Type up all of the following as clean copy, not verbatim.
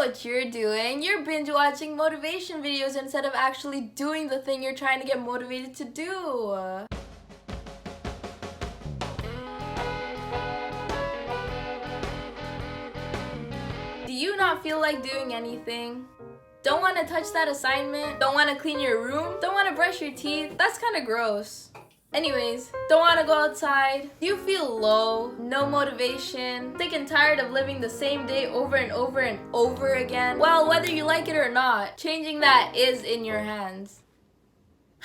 what you're doing. You're binge watching motivation videos instead of actually doing the thing you're trying to get motivated to do. Do you not feel like doing anything? Don't want to touch that assignment? Don't want to clean your room? Don't want to brush your teeth? That's kind of gross. Anyways, don't want to go outside? Do you feel low? No motivation? Sick and tired of living the same day over and over and over again? Well, whether you like it or not, changing that is in your hands.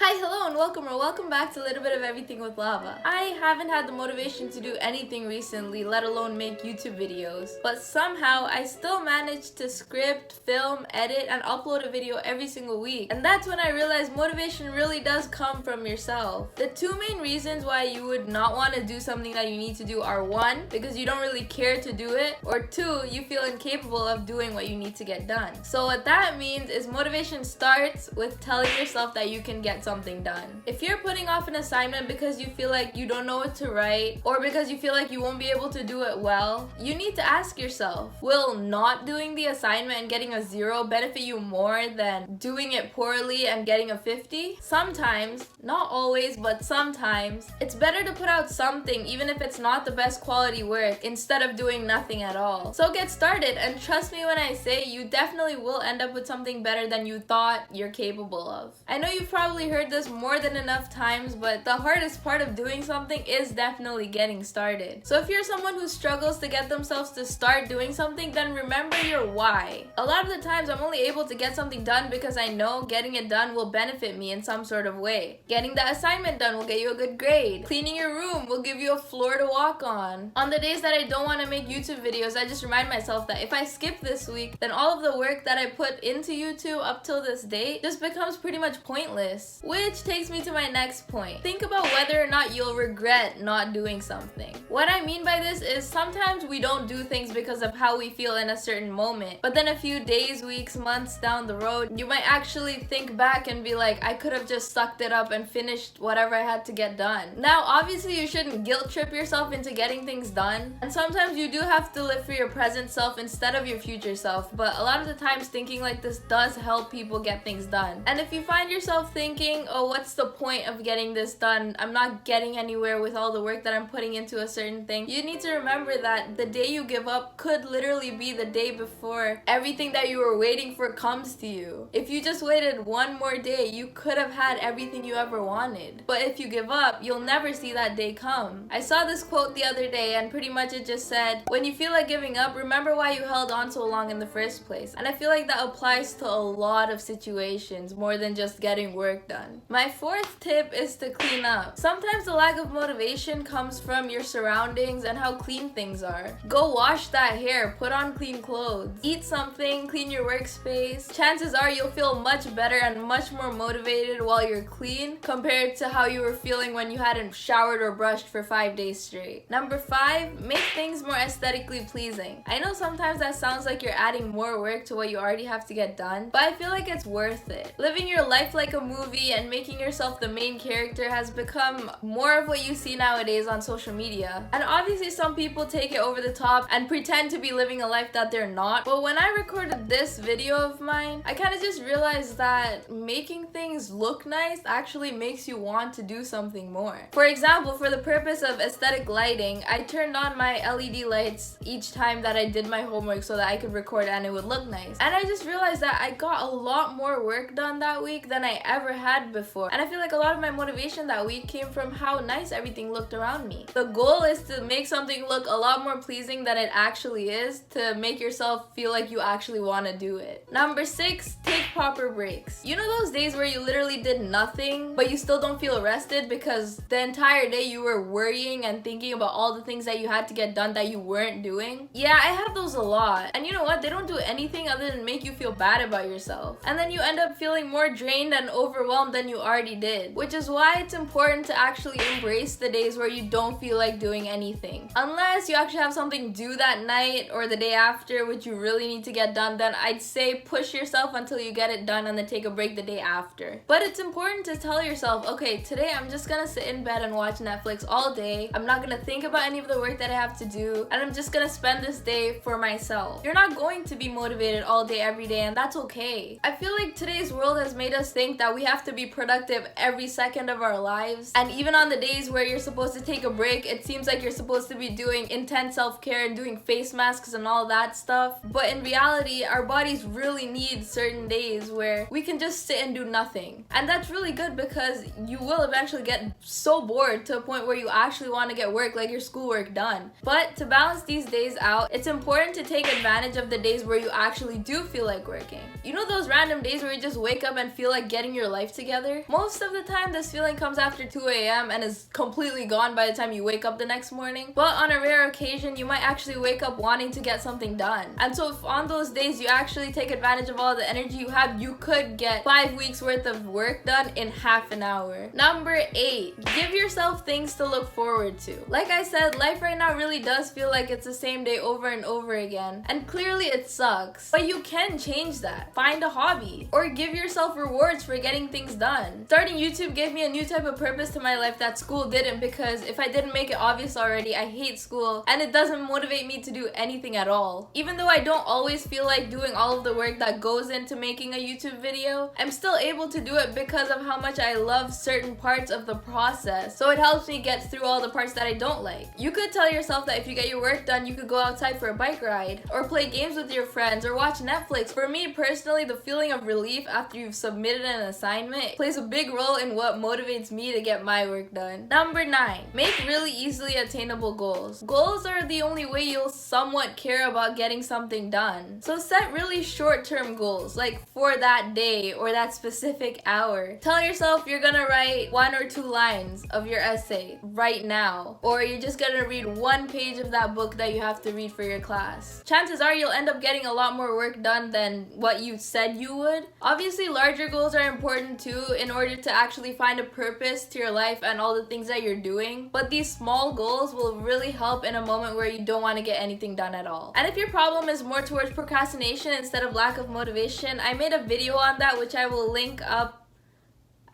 Hi, hello, and welcome back to a little bit of everything with Lava. I haven't had the motivation to do anything recently, let alone make YouTube videos, but somehow I still managed to script, film, edit, and upload a video every single week. And that's when I realized motivation really does come from yourself. The two main reasons why you would not want to do something that you need to do are: one, because you don't really care to do it, or two, you feel incapable of doing what you need to get done. So what that means is motivation starts with telling yourself that you can get something done. If you're putting off an assignment because you feel like you don't know what to write, or because you feel like you won't be able to do it well, you need to ask yourself, will not doing the assignment and getting a 0 benefit you more than doing it poorly and getting a 50? Sometimes, not always, but sometimes, it's better to put out something even if it's not the best quality work instead of doing nothing at all. So get started, and trust me when I say you definitely will end up with something better than you thought you're capable of. I know you've probably heard this more than enough times, but the hardest part of doing something is definitely getting started. So if you're someone who struggles to get themselves to start doing something, then remember your why. A lot of the times I'm only able to get something done because I know getting it done will benefit me in some sort of way. Getting the assignment done will get you a good grade. Cleaning your room will give you a floor to walk on. On the days that I don't want to make YouTube videos, I just remind myself that if I skip this week, then all of the work that I put into YouTube up till this date just becomes pretty much pointless. Which takes me to my next point. Think about whether or not you'll regret not doing something. What I mean by this is sometimes we don't do things because of how we feel in a certain moment, but then a few days, weeks, months down the road, you might actually think back and be like, I could have just sucked it up and finished whatever I had to get done. Now, obviously you shouldn't guilt trip yourself into getting things done, and sometimes you do have to live for your present self instead of your future self, but a lot of the times thinking like this does help people get things done. And if you find yourself thinking, oh, what's the point of getting this done? I'm not getting anywhere with all the work that I'm putting into a certain thing. You need to remember that the day you give up could literally be the day before everything that you were waiting for comes to you. If you just waited one more day, you could have had everything you ever wanted. But if you give up, you'll never see that day come. I saw this quote the other day, and pretty much it just said, when you feel like giving up, remember why you held on so long in the first place. And I feel like that applies to a lot of situations more than just getting work done. My fourth tip is to clean up. Sometimes the lack of motivation comes from your surroundings and how clean things are. Go wash that hair, put on clean clothes, eat something, clean your workspace. Chances are you'll feel much better and much more motivated while you're clean compared to how you were feeling when you hadn't showered or brushed for 5 days straight. Number 5, make things more aesthetically pleasing. I know sometimes that sounds like you're adding more work to what you already have to get done, but I feel like it's worth it. Living your life like a movie and making yourself the main character has become more of what you see nowadays on social media. And obviously some people take it over the top and pretend to be living a life that they're not. But when I recorded this video of mine, I kind of just realized that making things look nice actually makes you want to do something more. For example, for the purpose of aesthetic lighting, I turned on my LED lights each time that I did my homework so that I could record and it would look nice. And I just realized that I got a lot more work done that week than I ever had before. And I feel like a lot of my motivation that week came from how nice everything looked around me. The goal is to make something look a lot more pleasing than it actually is, to make yourself feel like you actually want to do it. Number 6, take proper breaks. You know those days where you literally did nothing, but you still don't feel rested because the entire day you were worrying and thinking about all the things that you had to get done that you weren't doing? Yeah, I have those a lot. And you know what? They don't do anything other than make you feel bad about yourself. And then you end up feeling more drained and overwhelmed overwhelmed than you already did. Which is why it's important to actually embrace the days where you don't feel like doing anything. Unless you actually have something due that night or the day after which you really need to get done, then I'd say push yourself until you get it done and then take a break the day after. But it's important to tell yourself, okay, today I'm just gonna sit in bed and watch Netflix all day. I'm not gonna think about any of the work that I have to do, and I'm just gonna spend this day for myself. You're not going to be motivated all day every day, and that's okay. I feel like today's world has made us think that we have to be productive every second of our lives, and even on the days where you're supposed to take a break, it seems like you're supposed to be doing intense self-care and doing face masks and all that stuff. But in reality, our bodies really need certain days where we can just sit and do nothing. And that's really good because you will eventually get so bored to a point where you actually want to get work, like your schoolwork, done. But to balance these days out, it's important to take advantage of the days where you actually do feel like working. You know those random days where you just wake up and feel like getting your life together? Most of the time this feeling comes after 2 a.m. and is completely gone by the time you wake up the next morning. But on a rare occasion, you might actually wake up wanting to get something done. And so if on those days you actually take advantage of all the energy you have, you could get 5 weeks worth of work done in half an hour. Number 8, give yourself things to look forward to. Like I said, life right now really does feel like it's the same day over and over again. And clearly it sucks. But you can change that. Find a hobby. Or give yourself rewards for getting things done. Starting YouTube gave me a new type of purpose to my life that school didn't, because if I didn't make it obvious already, I hate school and it doesn't motivate me to do anything at all. Even though I don't always feel like doing all of the work that goes into making a YouTube video, I'm still able to do it because of how much I love certain parts of the process. So it helps me get through all the parts that I don't like. You could tell yourself that if you get your work done, you could go outside for a bike ride, or play games with your friends, or watch Netflix. For me personally, the feeling of relief after you've submitted an assignment plays a big role in what motivates me to get my work done. Number 9, make really easily attainable goals. Goals are the only way you'll somewhat care about getting something done. So set really short-term goals, like for that day or that specific hour. Tell yourself you're gonna write 1 or 2 lines of your essay right now, or you're just gonna read 1 page of that book that you have to read for your class. Chances are you'll end up getting a lot more work done than what you said you would. Obviously, larger goals are important too in order to actually find a purpose to your life and all the things that you're doing. But these small goals will really help in a moment where you don't want to get anything done at all. And if your problem is more towards procrastination instead of lack of motivation, I made a video on that which I will link up.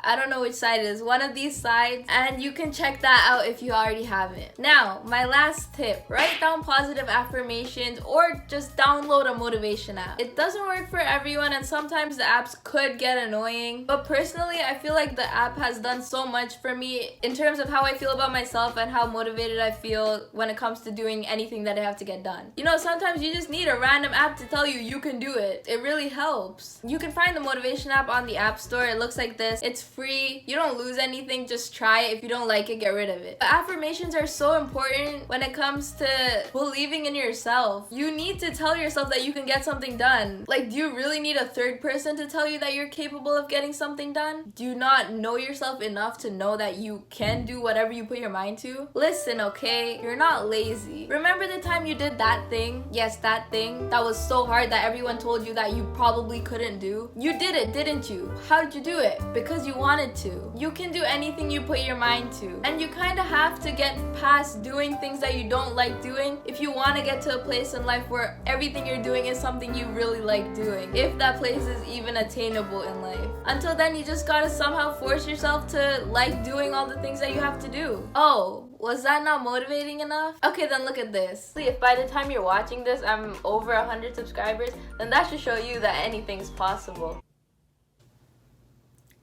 I don't know which side it is, one of these sides, and you can check that out if you already haven't. Now, my last tip, write down positive affirmations or just download a motivation app. It doesn't work for everyone and sometimes the apps could get annoying, but personally I feel like the app has done so much for me in terms of how I feel about myself and how motivated I feel when it comes to doing anything that I have to get done. You know, sometimes you just need a random app to tell you you can do it. It really helps. You can find the motivation app on the App Store. It looks like this. It's free. You don't lose anything. Just try it. If you don't like it, get rid of it. But affirmations are so important when it comes to believing in yourself. You need to tell yourself that you can get something done. Like, do you really need a third person to tell you that you're capable of getting something done? Do you not know yourself enough to know that you can do whatever you put your mind to? Listen, okay? You're not lazy. Remember the time you did that thing? Yes, that thing that was so hard that everyone told you that you probably couldn't do? You did it, didn't you? How did you do it? Because you wanted to. You can do anything you put your mind to. And you kind of have to get past doing things that you don't like doing if you want to get to a place in life where everything you're doing is something you really like doing. If that place is even attainable in life. Until then, you just gotta somehow force yourself to like doing all the things that you have to do. Oh, was that not motivating enough? Okay, then look at this. If by the time you're watching this, I'm over 100 subscribers, then that should show you that anything's possible.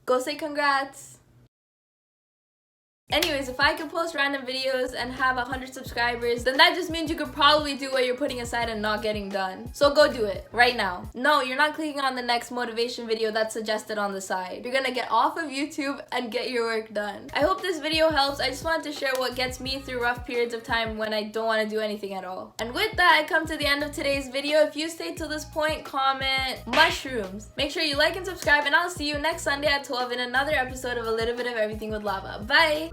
Go say congrats! Anyways, if I could post random videos and have 100 subscribers, then that just means you could probably do what you're putting aside and not getting done. So go do it, right now. No, you're not clicking on the next motivation video that's suggested on the side. You're gonna get off of YouTube and get your work done. I hope this video helps. I just wanted to share what gets me through rough periods of time when I don't want to do anything at all. And with that, I come to the end of today's video. If you stayed till this point, comment mushrooms. Make sure you like and subscribe, and I'll see you next Sunday at 12 in another episode of A Little Bit of Everything with Lava. Bye!